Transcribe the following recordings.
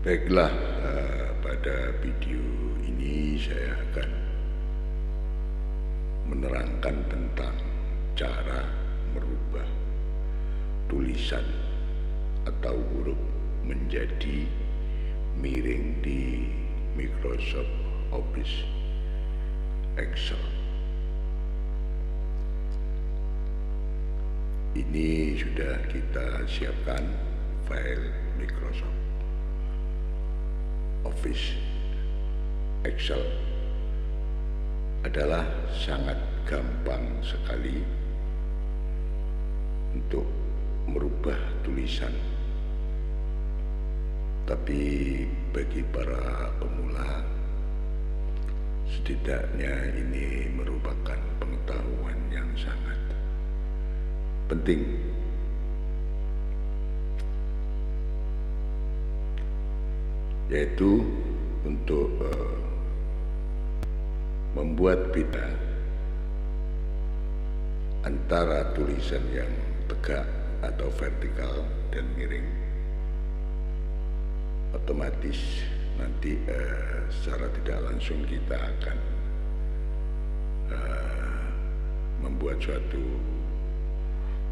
Baiklah, pada video ini saya akan menerangkan tentang cara merubah tulisan atau huruf menjadi miring di Microsoft Office Excel. Ini sudah kita siapkan file Microsoft Office Excel. Adalah sangat gampang sekali untuk merubah tulisan. Tapi bagi para pemula, setidaknya ini merupakan pengetahuan yang sangat penting. Yaitu untuk membuat beda antara tulisan yang tegak atau vertikal dan miring. Otomatis nanti secara tidak langsung kita akan membuat suatu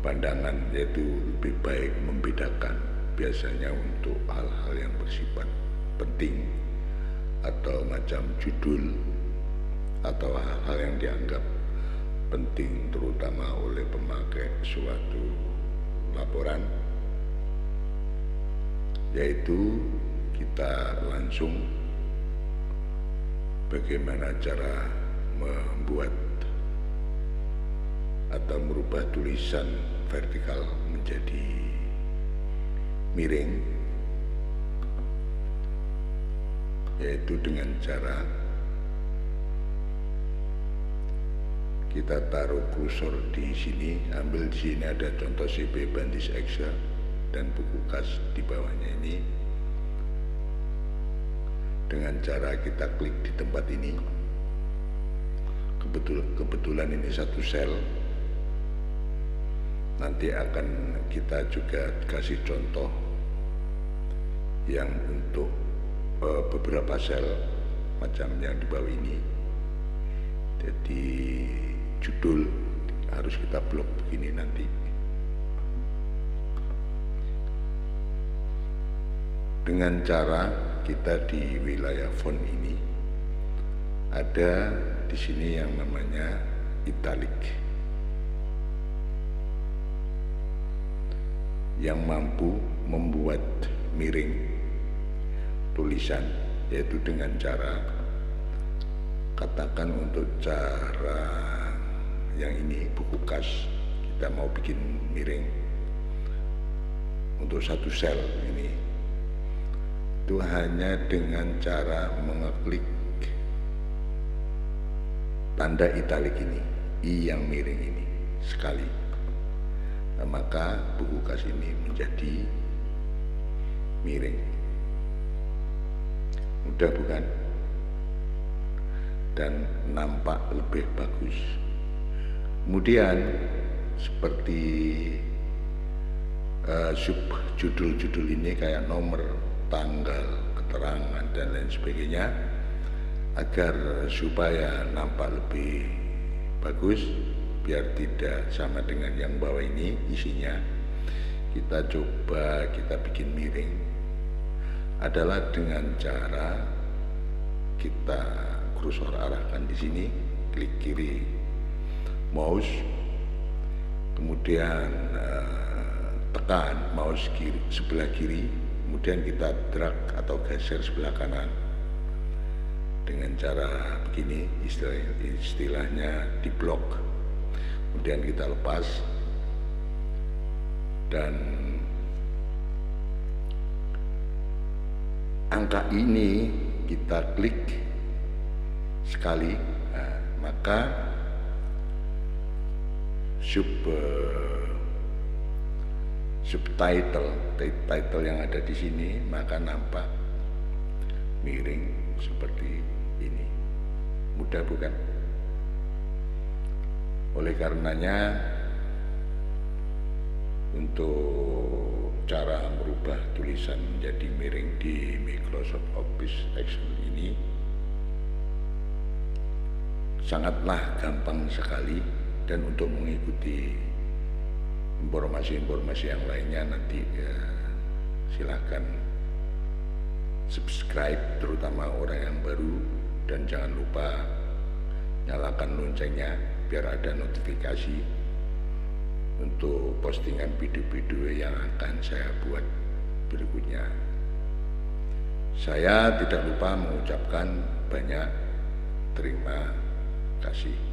pandangan, yaitu lebih baik membedakan biasanya untuk hal-hal yang bersifat penting atau macam judul atau hal-hal yang dianggap penting terutama oleh pemakai suatu laporan, yaitu kita langsung bagaimana cara membuat atau merubah tulisan vertikal menjadi miring, yaitu dengan cara kita taruh kursor di sini. Ambil di sini ada contoh CP Bandis Excel dan buku kas di bawahnya ini. Dengan cara kita klik di tempat ini, kebetulan ini satu sel. Nanti akan kita juga kasih contoh yang untuk beberapa sel macam yang di bawah ini. Jadi judul harus kita blok begini nanti. Dengan cara kita di wilayah font ini ada di sini yang namanya italic, yang mampu membuat miring tulisan, yaitu dengan cara, katakan untuk cara yang ini buku kas, kita mau bikin miring untuk satu sel ini, itu hanya dengan cara mengeklik tanda italik ini, I yang miring ini sekali. Nah, maka buku kas ini menjadi miring. Mudah bukan? Dan nampak lebih bagus. Kemudian seperti sub judul-judul ini kayak nomor, tanggal, keterangan dan lain sebagainya, agar supaya nampak lebih bagus, biar tidak sama dengan yang bawah ini isinya, kita coba kita bikin miring adalah dengan cara kita kursor arahkan di sini, klik kiri mouse, kemudian tekan mouse kiri sebelah kiri, kemudian kita drag atau geser sebelah kanan dengan cara begini, istilahnya di blok. Kemudian kita lepas dan angka ini kita klik sekali, nah, maka subtitle yang ada di sini maka nampak miring seperti ini. Mudah bukan? Oleh karenanya untuk cara merubah tulisan menjadi miring di Microsoft Office Excel ini sangatlah gampang sekali, dan untuk mengikuti informasi-informasi yang lainnya nanti silahkan subscribe, terutama orang yang baru, dan jangan lupa nyalakan loncengnya biar ada notifikasi untuk postingan video-video yang akan saya buat berikutnya. Saya tidak lupa mengucapkan banyak terima kasih.